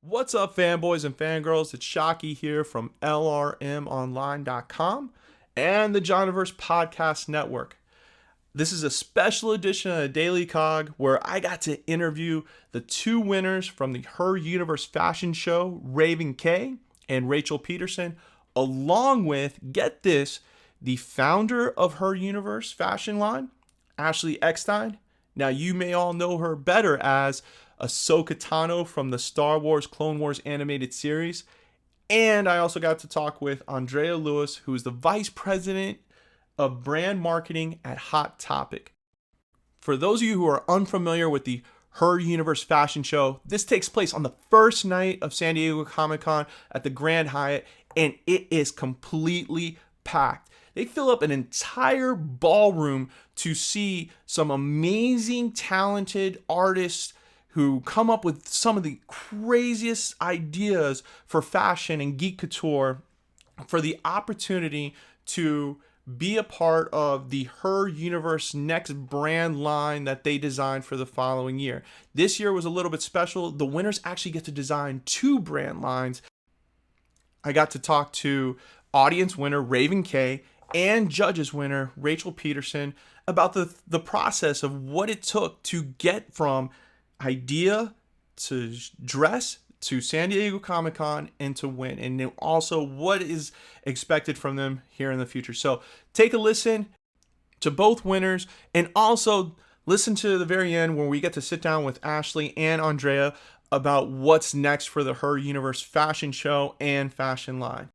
What's up, fanboys and fangirls? It's Shockey here from LRMonline.com and the Johnniverse Podcast Network. This is a special edition of Daily Cog where I got to interview the two winners from the Her Universe fashion show, Raeven K and Rachel Petterson, along with, get this, the founder of Her Universe fashion line, Ashley Eckstein. Now, you may all know her better as Ahsoka Tano from the Star Wars Clone Wars animated series. And I also got to talk with Andrea Lewis, who is the Vice President of Brand Marketing at Hot Topic. For those of you who are unfamiliar with the Her Universe fashion show, this takes place on the first night of San Diego Comic-Con at the Grand Hyatt, and it is completely packed. They fill up an entire ballroom to see some amazing, talented artists who come up with some of the craziest ideas for fashion and geek couture, for the opportunity to be a part of the Her Universe next brand line that they designed for the following year. This year was a little bit special. The winners actually get to design two brand lines. I got to talk to audience winner Raeven K and judges winner Rachel Petterson about the process of what it took to get from idea to dress to San Diego Comic-Con and to win, and then also what is expected from them here in the future. So take a listen to both winners, and also listen to the very end where we get to sit down with Ashley and Andrea about what's next for the Her Universe fashion show and fashion line.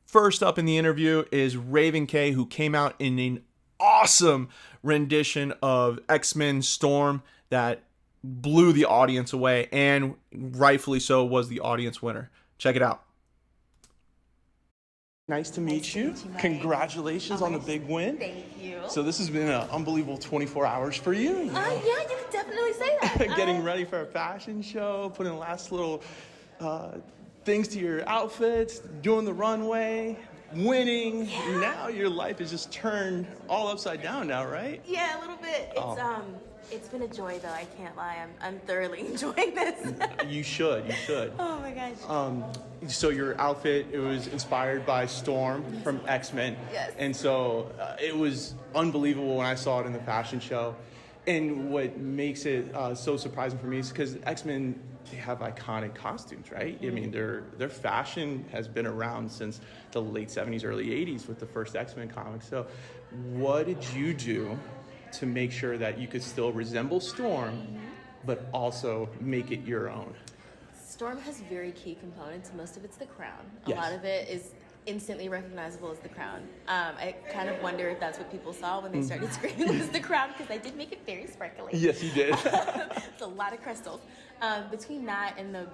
First up in the interview is Raeven K, who came out in an awesome rendition of X-Men Storm that blew the audience away, and rightfully so was the audience winner. Check it out. Nice to meet you. Congratulations on the big win. Thank you. So this has been an unbelievable 24 hours for you. Yeah, you could definitely say that. Getting ready for a fashion show, putting the last little things to your outfits, doing the runway, winning. Yeah. Now your life is just turned all upside down now, right? Yeah, a little bit. It's been a joy though, I can't lie. I'm thoroughly enjoying this. You should. Oh my gosh. So your outfit, it was inspired by Storm from X-Men. Yes. And so it was unbelievable when I saw it in the fashion show. And what makes it so surprising for me is because X-Men, they have iconic costumes, right? I mean, their fashion has been around since the late 70s, early 80s with the first X-Men comics. So what did you do to make sure that you could still resemble Storm, but also make it your own? Storm has very key components. Most of it's the crown. Yes. A lot of it is instantly recognizable as the crown. I kind of wonder if that's what people saw when they started screaming it was the crown, because I did make it very sparkly. Yes, you did. It's a lot of crystals. Between that and the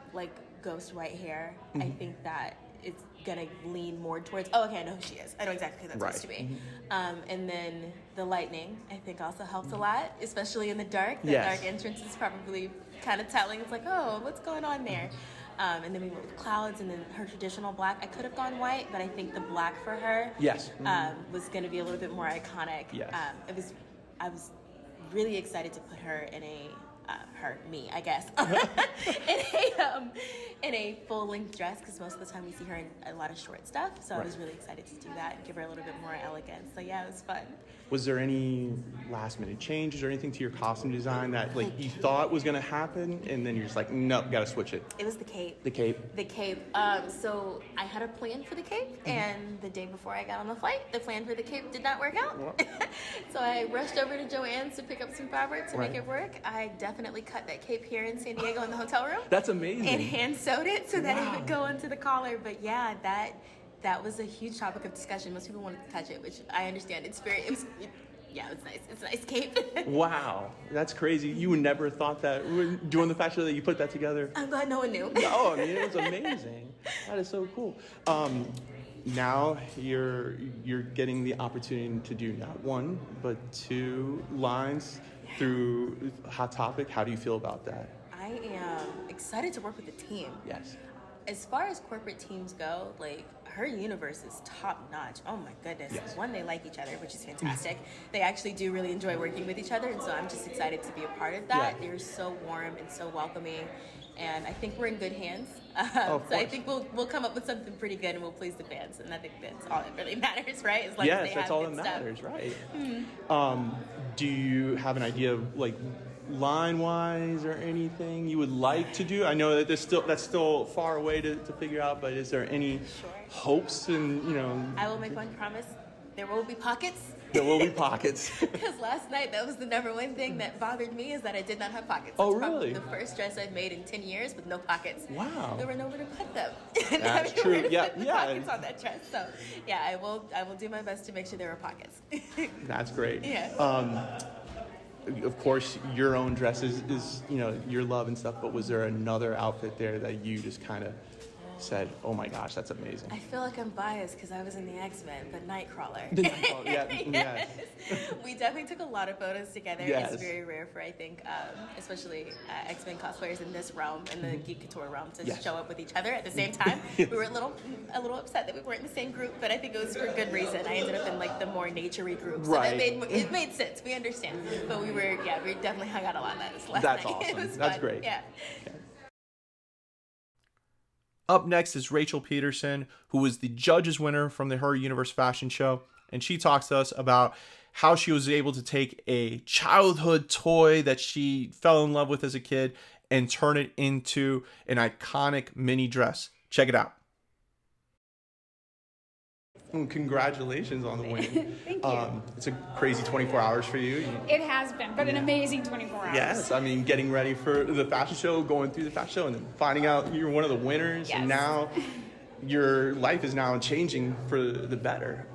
ghost white hair, I think that it's gonna lean more towards, oh, okay, I know who she is. I know exactly who that's supposed to be. And then the lightning, I think, also helps a lot, especially in the dark. The dark entrance is probably kind of telling. It's like, oh, what's going on there? And then we went with clouds, and then her traditional black. I could have gone white, but I think the black for her was going to be a little bit more iconic. Yes. I was really excited to put her in a me, I guess, in a full-length dress, because most of the time we see her in a lot of short stuff. So I was really excited to do that and give her a little bit more elegance. So yeah, it was fun. Was there any last-minute changes or anything to your costume design that you thought was going to happen, and then you're just like, nope, got to switch it? It was the cape. The cape. So I had a plan for the cape, and the day before I got on the flight, the plan for the cape did not work out. So I rushed over to Joann's to pick up some fabric to make it work. I definitely cut that cape here in San Diego in the hotel room. That's amazing. And hand sewed it so that it would go into the collar. But yeah, that was a huge topic of discussion. Most people wanted to touch it, which I understand. It's nice. It's a nice cape. Wow, that's crazy. You would never have thought that doing the fashion show that you put that together. I'm glad no one knew. No, I mean, it was amazing. That is so cool. Now you're getting the opportunity to do not one but two lines through Hot Topic. How do you feel about that? I am excited to work with the team. Yes. As far as corporate teams go, Her Universe is top notch. Oh my goodness. Yes. One, they like each other, which is fantastic. They actually do really enjoy working with each other, and so I'm just excited to be a part of that. Yeah. They're so warm and so welcoming. and I think we're in good hands. So I think we'll come up with something pretty good, and we'll please the fans, and I think that's all that really matters, right? As long as they that's have all good that matters, stuff. right? Do you have an idea of like line-wise or anything you would like to do? I know that that's still far away to figure out, but is there any hopes and, you know? I will make one promise. There will be pockets. There will be pockets. Because last night, that was the number one thing that bothered me, is that I did not have pockets. Oh, It's probably really? the first dress I've made in 10 years with no pockets. Wow. There were nowhere to put them. That's true. Put Yeah. pockets on that dress. So, yeah, I will do my best to make sure there are pockets. That's great. Yeah. Of course, your own dress is, you know, your love and stuff, but was there another outfit there that you just kind of said, oh my gosh, that's amazing? I feel like I'm biased because I was in the X-Men, but Nightcrawler. Yes. We definitely took a lot of photos together. Yes. It's very rare for, I think, especially X-Men cosplayers in this realm, in the Geek Couture realm, to show up with each other at the same time. We were a little upset that we weren't in the same group, but I think it was for good reason. I ended up in like the more nature-y group, so right. it made sense. We understand, but we definitely hung out a lot last night. That's awesome. That's great. Yeah. Up next is Rachel Petterson, who was the judges winner from the Her Universe fashion show. And she talks to us about how she was able to take a childhood toy that she fell in love with as a kid and turn it into an iconic mini dress. Check it out. Well, congratulations on the win. Thank you. It's a crazy 24 hours for you. It has been, but an amazing 24 hours. Yes, I mean, getting ready for the fashion show, going through the fashion show, and then finding out you're one of the winners, and now your life is now changing for the better.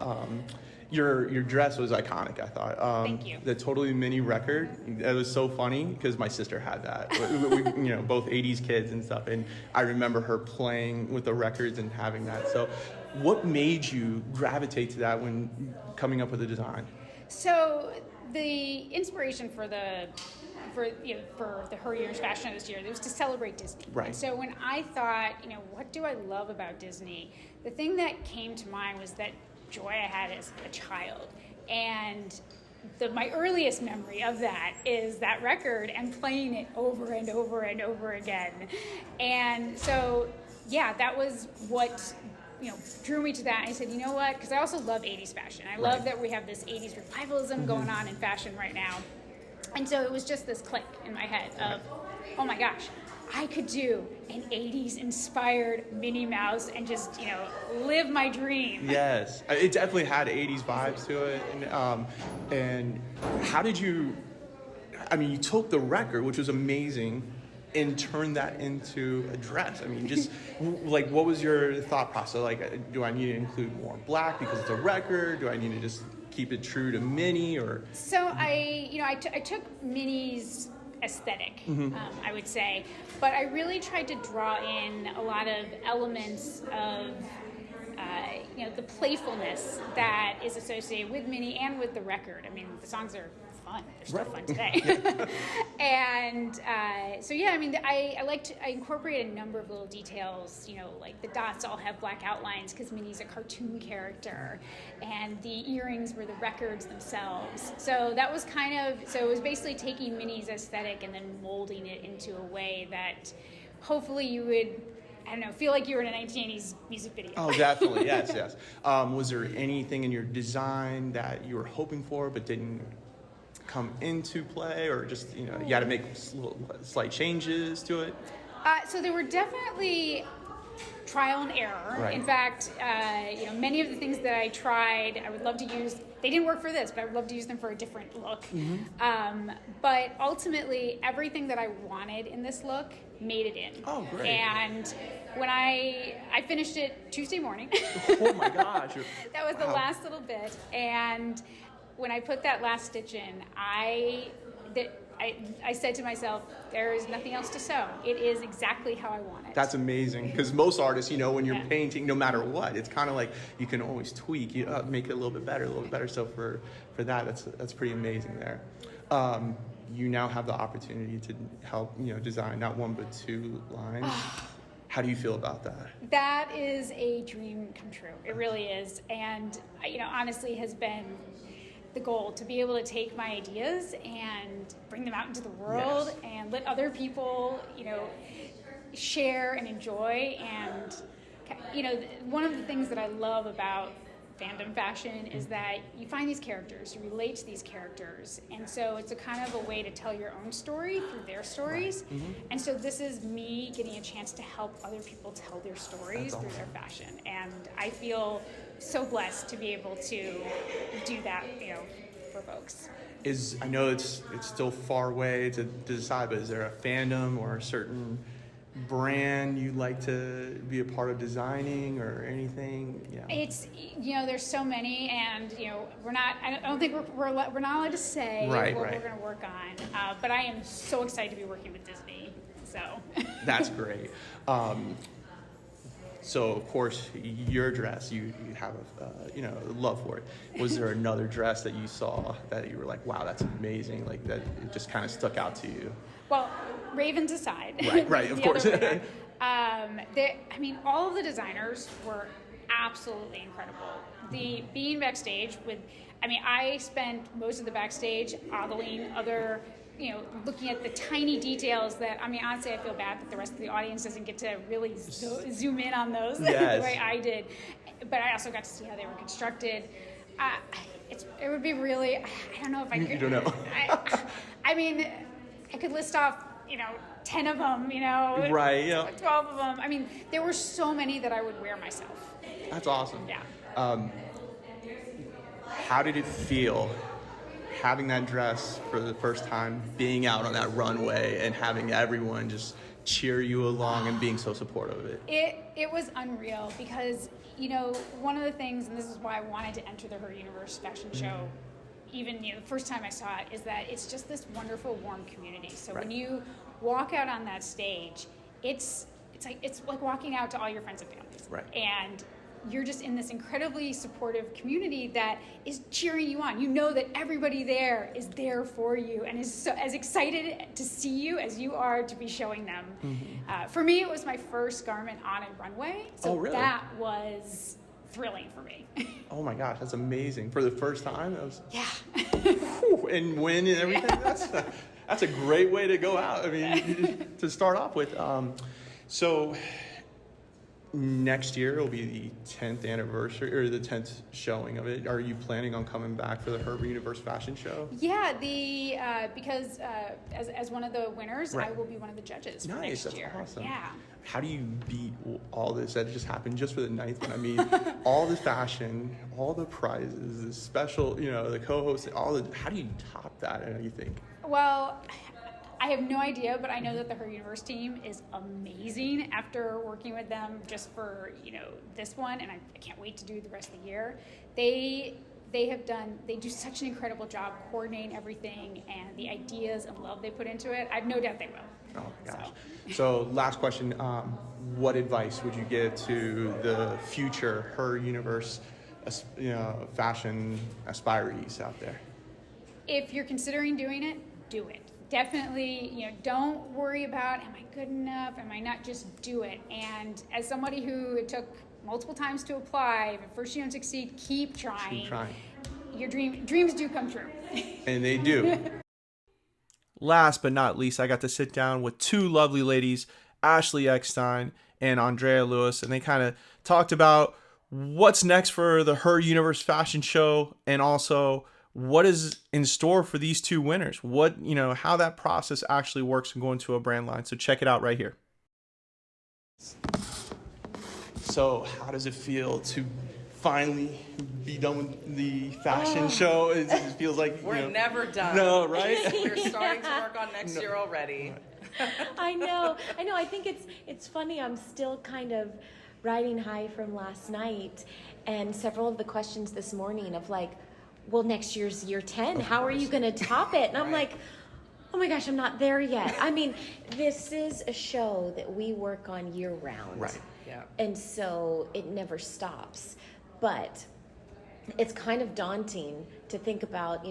Your dress was iconic, I thought. Thank you. The Totally Mini record, it was so funny because my sister had that. we, you know, both 80s kids and stuff, and I remember her playing with the records and having that. So what made you gravitate to that when coming up with the design? So the inspiration for the Her Universe fashion show this year, it was to celebrate Disney. Right. And so when I thought, you know, what do I love about Disney? The thing that came to mind was that joy I had as a child. And my earliest memory of that is that record and playing it over and over and over again. And so, yeah, that was what, you know, drew me to that. I said, you know what, because I also love 80s fashion. I love that we have this 80s revivalism going on in fashion right now. And so it was just this click in my head of, oh my gosh, I could do an 80s inspired Minnie Mouse and just, you know, live my dream. Yes, it definitely had 80s vibes to it. And how did you, I mean, you took the record, which was amazing, and turned that into a dress. I mean, just like, what was your thought process? Like, do I need to include more black because it's a record? Do I need to just keep it true to Minnie, or? So I took Minnie's aesthetic, I would say, but I really tried to draw in a lot of elements of the playfulness that is associated with Minnie and with the record. I mean, the songs are fun. They're still fun today. And so yeah, I mean, I incorporate a number of little details, you know, like the dots all have black outlines because Minnie's a cartoon character, and the earrings were the records themselves. So that was so it was basically taking Minnie's aesthetic and then molding it into a way that hopefully you would, I don't know, feel like you were in a 1980s music video. Oh, definitely, yes. Was there anything in your design that you were hoping for but didn't come into play, or just, you know, you had to make slight changes to it? So there were definitely trial and error. Right. In fact, many of the things that I tried, I would love to use. They didn't work for this, but I would love to use them for a different look. But ultimately, everything that I wanted in this look made it in. Oh, great. And when I finished it Tuesday morning. Oh my gosh. That was the last little bit. And when I put that last stitch in, I said to myself, there is nothing else to sew. It is exactly how I want it. That's amazing, because most artists, you know, when you're painting, no matter what, it's kind of like you can always tweak, make it a little bit better. So for that, that's pretty amazing there. You now have the opportunity to help, you know, design not one but two lines. How do you feel about that? That is a dream come true. It really is. And, you know, honestly has been the goal, to be able to take my ideas and bring them out into the world and let other people, you know, share and enjoy. And one of the things that I love about fandom fashion is that you find these characters, you relate to these characters, and so it's a kind of a way to tell your own story through their stories. Right. Mm-hmm. And so this is me getting a chance to help other people tell their stories through their fashion, and I feel so blessed to be able to do that, for folks. I know it's still far away to decide, but is there a fandom or a certain brand you'd like to be a part of designing or anything? Yeah. It's there's so many, and we're not. I don't think we're not allowed to say what we're going to work on. But I am so excited to be working with Disney. So that's great. So of course your dress, you have a love for it. Was there another dress that you saw that you were like, wow, that's amazing? Like that it just kind of stuck out to you? Well, Raven's aside. Right, of course. All of the designers were absolutely incredible. Being backstage I spent most of the backstage ogling other, looking at the tiny details that, honestly, I feel bad that the rest of the audience doesn't get to really zoom in on those the way I did. But I also got to see how they were constructed. It would be really, I don't know if I could. You don't know. I could list off, 10 of them, Right, yeah. 12 of them. There were so many that I would wear myself. That's awesome. Yeah. How did it feel having that dress for the first time, being out on that runway and having everyone just cheer you along and being so supportive of it? It was unreal because, one of the things, and this is why I wanted to enter the Her Universe fashion show, even the first time I saw it, is that it's just this wonderful, warm community. So when you walk out on that stage, it's like walking out to all your friends and families. Right. And you're just in this incredibly supportive community that is cheering you on. You know that everybody there is there for you and is so as excited to see you as you are to be showing them. Mm-hmm. For me, it was my first garment on a runway, so really? That was thrilling for me. Oh my gosh, that's amazing. For the first time? Yeah. And win and everything? That's a great way to go out. To start off with. So next year will be the 10th anniversary, or the 10th showing of it. Are you planning on coming back for the Her Universe fashion show? Yeah, because as one of the winners, I will be one of the judges for next year. That's awesome. Yeah. How do you beat all this that just happened just for the 9th one? All the fashion, all the prizes, the special, the co-host, how do you top that, you think? Well, I have no idea, but I know that the Her Universe team is amazing after working with them just for, this one, and I can't wait to do the rest of the year. They do such an incredible job coordinating everything, and the ideas and love they put into it, I have no doubt they will. Oh my gosh. So last question, what advice would you give to the future Her Universe fashion aspirees out there? If you're considering doing it, do it. Definitely, don't worry about, am I good enough? Am I not? Just do it. And as somebody who it took multiple times to apply, if at first you don't succeed, keep trying. Keep trying. Your dreams do come true. And they do. Last but not least, I got to sit down with two lovely ladies, Ashley Eckstein and Andrea Lewis, and they kind of talked about what's next for the Her Universe fashion show, and also what is in store for these two winners, how that process actually works and going to a brand line. So check it out right here. So how does it feel to finally be done with the fashion show? It feels like we're never done. No, right? We're starting to work on next year already. I know. I think it's funny. I'm still kind of riding high from last night, and several of the questions this morning of like, well, next year's year 10. How are you going to top it? And I'm like, oh my gosh, I'm not there yet. This is a show that we work on year round. Right. Yeah. And so it never stops. But it's kind of daunting to think about,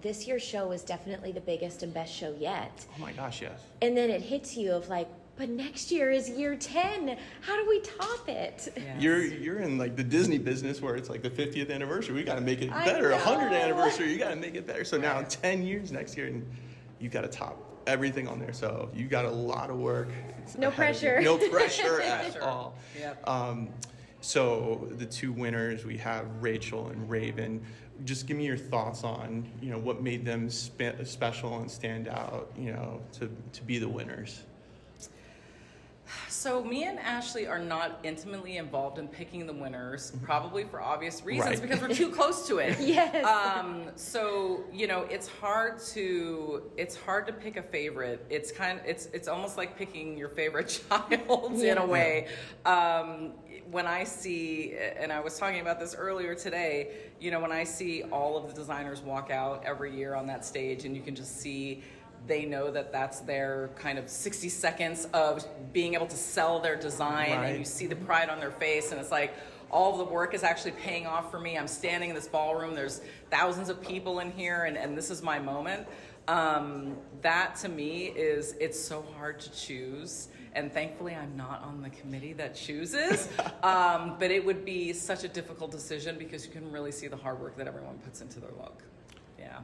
this year's show is definitely the biggest and best show yet. Oh my gosh, yes. And then it hits you of like, but next year is year 10. How do we top it? Yes. You're in like the Disney business where it's like the 50th anniversary. We got to make it better. I know. 100th anniversary. You got to make it better. So now 10 years next year, and you've got to top everything on there. So you got a lot of work. No pressure. No pressure at all. Yep. So the two winners, we have Rachel and Raeven. Just give me your thoughts on, what made them special and stand out, to be the winners. So me and Ashley are not intimately involved in picking the winners, probably for obvious reasons, because we're too close to it. Yes. So it's hard to pick a favorite. It's almost like picking your favorite child in a way. When I see, and I was talking about this earlier today, when I see all of the designers walk out every year on that stage, and you can just see they know that that's their kind of 60 seconds of being able to sell their design, and you see the pride on their face, and it's like, all of the work is actually paying off for me. I'm standing in this ballroom, there's thousands of people in here, and this is my moment. That to me it's so hard to choose. And thankfully I'm not on the committee that chooses, but it would be such a difficult decision because you can really see the hard work that everyone puts into their look. Yeah.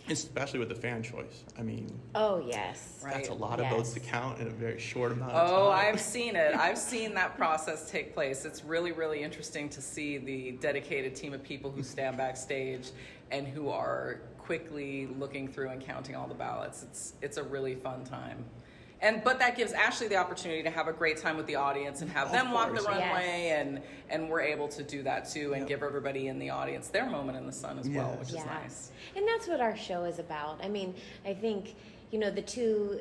Especially with the fan choice. I mean, oh yes, that's a lot of votes to count in a very short amount of time. Oh, I've seen it. I've seen that process take place. It's really, really interesting to see the dedicated team of people who stand backstage and who are quickly looking through and counting all the ballots. It's a really fun time. But that gives Ashley the opportunity to have a great time with the audience and have them walk the runway, and we're able to do that too, and give everybody in the audience their moment in the sun as well, which is nice. And that's what our show is about. I mean, I think, the two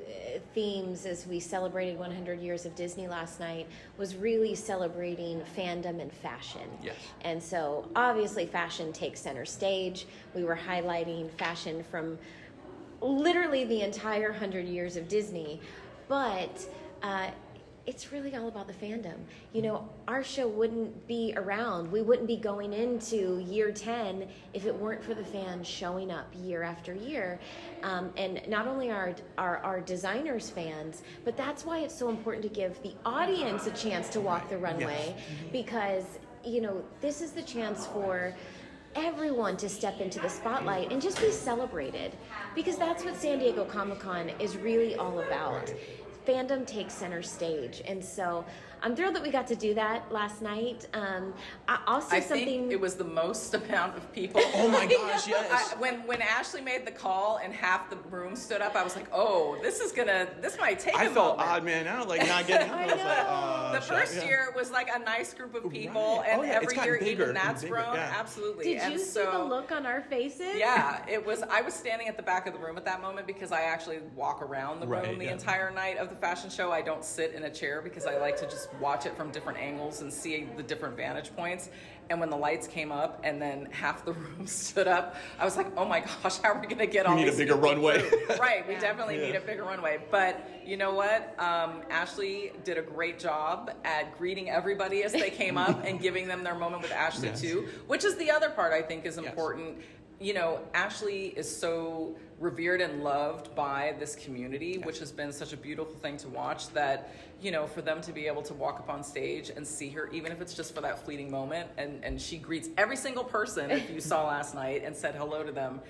themes as we celebrated 100 years of Disney last night was really celebrating fandom and fashion. Yes. And so obviously fashion takes center stage. We were highlighting fashion from literally the entire 100 years of Disney. But it's really all about the fandom. Our show wouldn't be around. We wouldn't be going into year 10 if it weren't for the fans showing up year after year. And not only are our designers fans, but that's why it's so important to give the audience a chance to walk the runway, because, this is the chance for everyone to step into the spotlight and just be celebrated, because that's what San Diego Comic-Con is really all about. Fandom takes center stage, and so I'm thrilled that we got to do that last night. I'll say something. Think it was the most amount of people. Oh my gosh, yes. When Ashley made the call and half the room stood up, I was like, oh, this might take a moment. I felt odd man out, like not getting up. I was like, the first year it was like a nice group of people, and every year even that's grown. Yeah. Absolutely. Did you see the look on our faces? Yeah, it was. I was standing at the back of the room at that moment because I actually walk around the room the entire night of the fashion show. I don't sit in a chair because I like to just watch it from different angles and see the different vantage points. And when the lights came up and then half the room stood up, I was like, oh my gosh, how are we going to get all these need a bigger runway. Right, we definitely need a bigger runway. But you know what? Ashley did a great job at greeting everybody as they came up and giving them their moment with Ashley too, which is the other part I think is important. Ashley is so revered and loved by this community, which has been such a beautiful thing to watch, that, for them to be able to walk up on stage and see her, even if it's just for that fleeting moment, and she greets every single person, if you saw last night, and said hello to them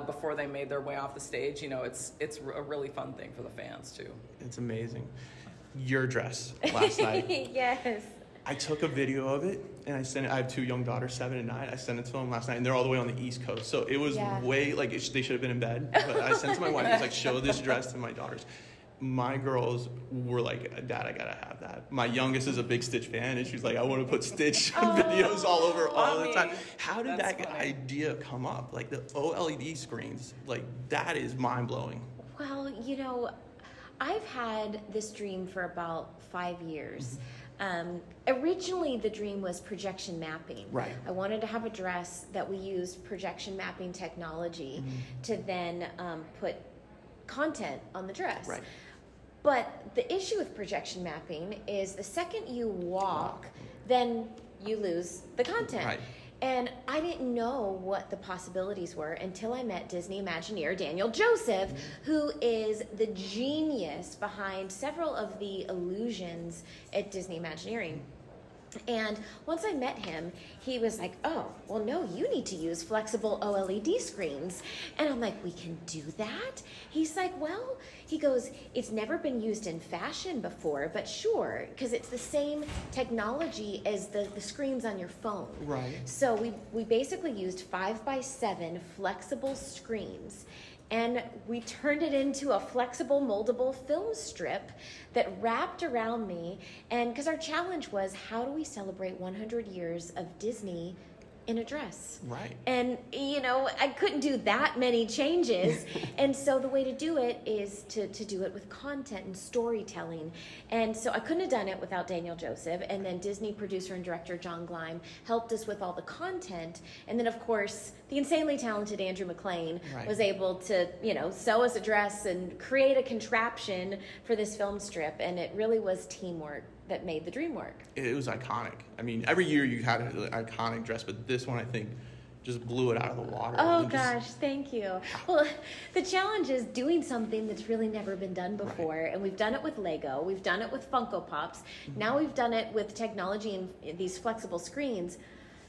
before they made their way off the stage, it's a really fun thing for the fans too. It's amazing. Your dress last night. Yes. I took a video of it and I sent it. I have two young daughters, 7 and 9. I sent it to them last night, and they're all the way on the East Coast. So it was way they should have been in bed. But I sent it to my wife. I was like, show this dress to my daughters. My girls were like, Dad, I gotta have that. My youngest is a big Stitch fan, and she's like, I want to put Stitch videos all over all the time. How did that idea come up? Like the OLED screens, like that is mind blowing. Well, I've had this dream for about 5 years. Originally, the dream was projection mapping. Right. I wanted to have a dress that we used projection mapping technology to then put content on the dress. Right. But the issue with projection mapping is the second you walk, then you lose the content. Right. And I didn't know what the possibilities were until I met Disney Imagineer Daniel Joseph, who is the genius behind several of the illusions at Disney Imagineering. And once I met him, he was like, oh, well, no, you need to use flexible OLED screens. And I'm like, we can do that? He's like, well, he goes, it's never been used in fashion before, but sure, because it's the same technology as the screens on your phone. Right. So we basically used 5x7 flexible screens, and we turned it into a flexible moldable film strip that wrapped around me. And because our challenge was, how do we celebrate 100 years of Disney in a dress? Right. And I couldn't do that many changes. And so the way to do it is to do it with content and storytelling. And so I couldn't have done it without Daniel Joseph. And then Disney producer and director John Gleim helped us with all the content. And then, of course, the insanely talented Andrew McLean was able to, sew us a dress and create a contraption for this film strip. And it really was teamwork that made the dream work. It was iconic. I mean, every year you had an iconic dress, but this one, I think, just blew it out of the water. Oh, gosh, thank you. Well, the challenge is doing something that's really never been done before. Right. And we've done it with Lego. We've done it with Funko Pops. Mm-hmm. Now we've done it with technology and these flexible screens.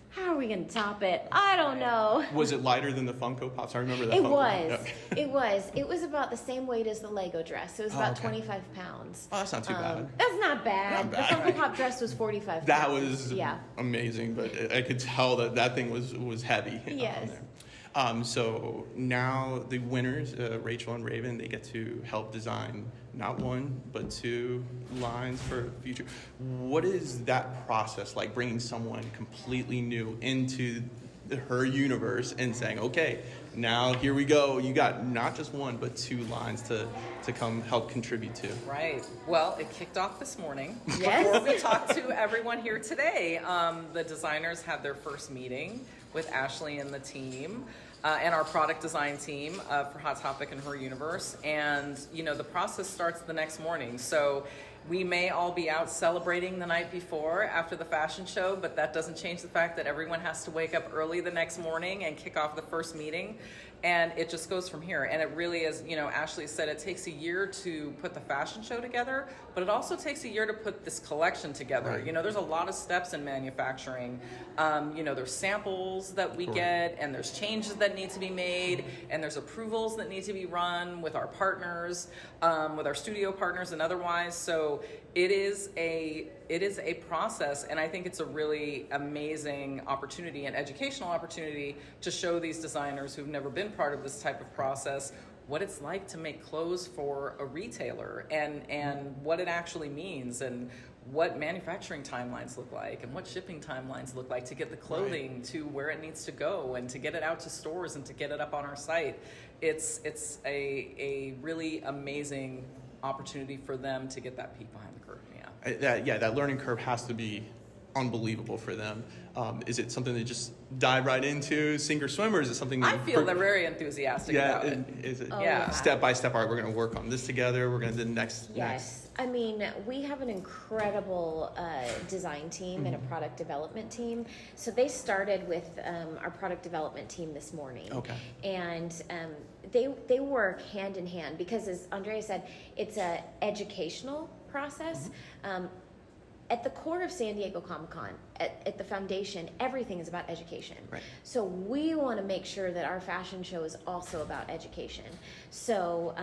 How are we going to top it? I don't know. Was it lighter than the Funko Pops? I remember that. It was. It was. It was about the same weight as the Lego dress. It was about 25 pounds. Oh, that's not too bad. That's not bad. The Funko Pop dress was 45 pounds. That was amazing, but I could tell that thing was heavy. Yes. So now the winners, Rachel and Raeven, they get to help design not one, but 2 lines for future. What is that process like, bringing someone completely new into her universe and saying, okay, now here we go. You got not just 1, but 2 lines to come help contribute to. Right. Well, it kicked off this morning. Yes. Before we talked to everyone here today, the designers had their first meeting with Ashley and the team. And our product design team for Hot Topic and Her Universe. And, the process starts the next morning. So we may all be out celebrating the night before after the fashion show, but that doesn't change the fact that everyone has to wake up early the next morning and kick off the first meeting. And it just goes from here. And it really is, Ashley said it takes a year to put the fashion show together, but it also takes a year to put this collection together. Right. There's a lot of steps in manufacturing. There's samples that we get, and there's changes that need to be made, and there's approvals that need to be run with our partners, with our studio partners and otherwise. So it is a process, and I think it's a really amazing opportunity, an educational opportunity to show these designers who've never been part of this type of process what it's like to make clothes for a retailer, and what it actually means, and what manufacturing timelines look like, and what shipping timelines look like to get the clothing to where it needs to go, and to get it out to stores, and to get it up on our site. It's a really amazing opportunity for them to get that peek behind the curtain. That learning curve has to be unbelievable for them. Is it something they just dive right into, sink or swim, or is it something I feel they're very enthusiastic about it? Is it yeah. Step by step? All right, we're going to work on this together. We're going to do the next. Yes. I mean, we have an incredible design team and a product development team. So they started with our product development team this morning. Okay. And they work hand in hand because, as Andrea said, it's a educational process. At the core of San Diego Comic-Con, at the foundation, everything is about education. Right. So we want to make sure that our fashion show is also about education. So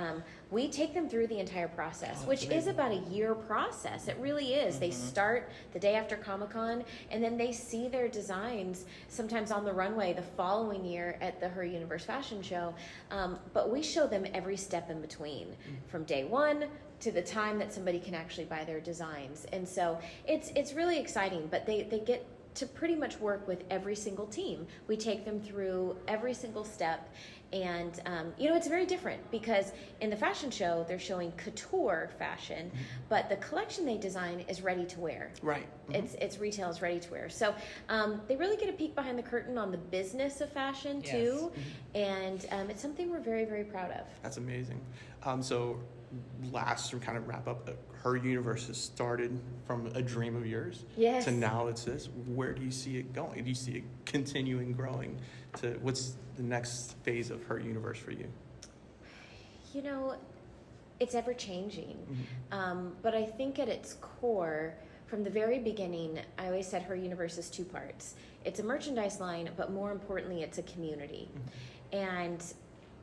we take them through the entire process, which is about a year process. It really is. They start the day after Comic-Con, and then they see their designs sometimes on the runway the following year at the Her Universe fashion show. But we show them every step in between, from day one to the time that somebody can actually buy their designs. And so it's really exciting, but they get to pretty much work with every single team. We take them through every single step, and it's very different because in the fashion show they're showing couture fashion, but the collection they design is ready to wear. Right. It's retail is ready to wear. So they really get a peek behind the curtain on the business of fashion too, and it's something we're very, very proud of. That's amazing. So last to kind of wrap up, Her Universe has started from a dream of yours to now it's this. Where do you see it going? Do you see it continuing growing to what's the next phase of Her Universe for you? It's ever changing, but I think at its core, from the very beginning, I always said Her Universe is two parts. It's a merchandise line, but more importantly, it's a community. And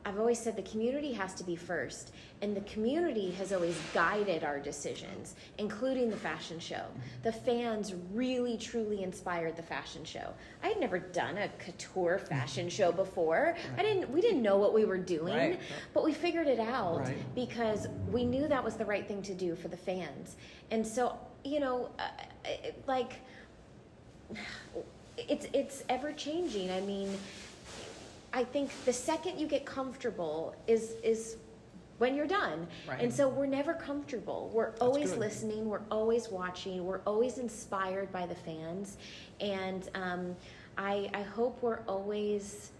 I've always said the community has to be first, and the community has always guided our decisions, including the fashion show. The fans really, truly inspired the fashion show. I had never done a couture fashion show before. We didn't know what we were doing, but we figured it out because we knew that was the right thing to do for the fans. And so, you know, it's ever changing. I mean, I think the second you get comfortable is when you're done. And so we're never comfortable. We're always listening. We're always watching. We're always inspired by the fans. And I hope we're always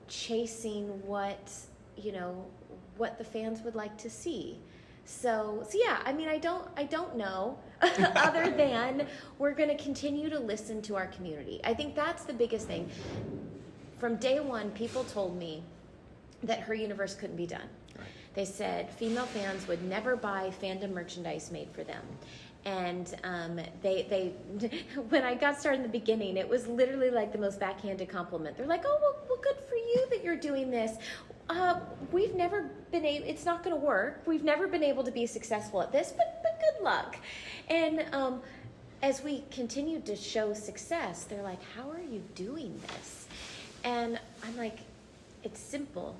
chasing what the fans would like to see. So yeah, I mean, I don't know other than we're going to continue to listen to our community. I think that's the biggest thing. From day one, people told me that Her Universe couldn't be done. They said female fans would never buy fandom merchandise made for them. And they when I got started in the beginning, it was literally like the most backhanded compliment. They're like, oh, well good for you that you're doing this. We've never been able, it's not going to work. We've never been able to be successful at this, but good luck. And as we continued to show success, they're like, how are you doing this? And I'm like, it's simple.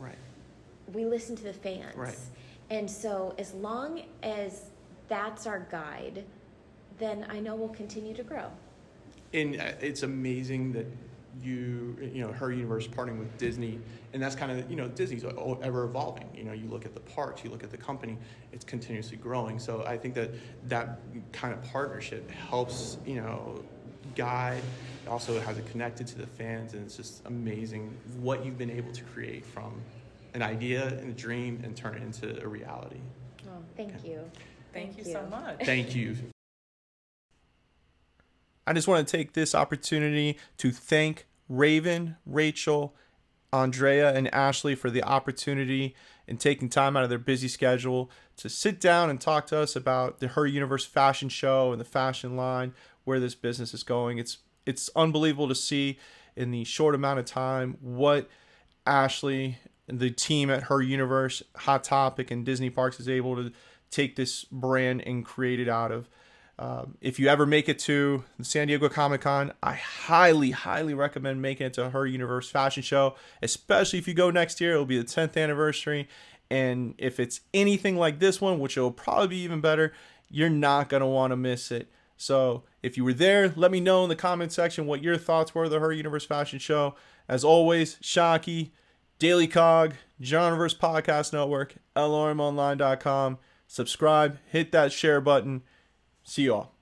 We listen to the fans. And so as long as that's our guide, then I know we'll continue to grow. And it's amazing that you know, Her Universe partnering with Disney, and that's kind of, you know, Disney's ever evolving. You know, you look at the parks, you look at the company, it's continuously growing. So I think that kind of partnership helps, you know, guide. It also has it connected to the fans, and it's just amazing what you've been able to create from an idea and a dream and turn it into a reality. Oh, thank you. Thank you so much. Thank you. I just want to take this opportunity to thank Raeven, Rachel, Andrea, and Ashley for the opportunity and taking time out of their busy schedule to sit down and talk to us about the Her Universe fashion show and the fashion line, where this business is going. It's unbelievable to see in the short amount of time what Ashley and the team at Her Universe, Hot Topic, and Disney Parks is able to take this brand and create it out of. If you ever make it to the San Diego Comic-Con, I highly, highly recommend making it to Her Universe fashion show, especially if you go next year. It'll be the 10th anniversary. And if it's anything like this one, which will probably be even better, you're not going to want to miss it. So if you were there, let me know in the comment section what your thoughts were of the Her Universe fashion show. As always, Shockey, Daily Cog, Genreverse Podcast Network, LRMonline.com. Subscribe, hit that share button. See you all.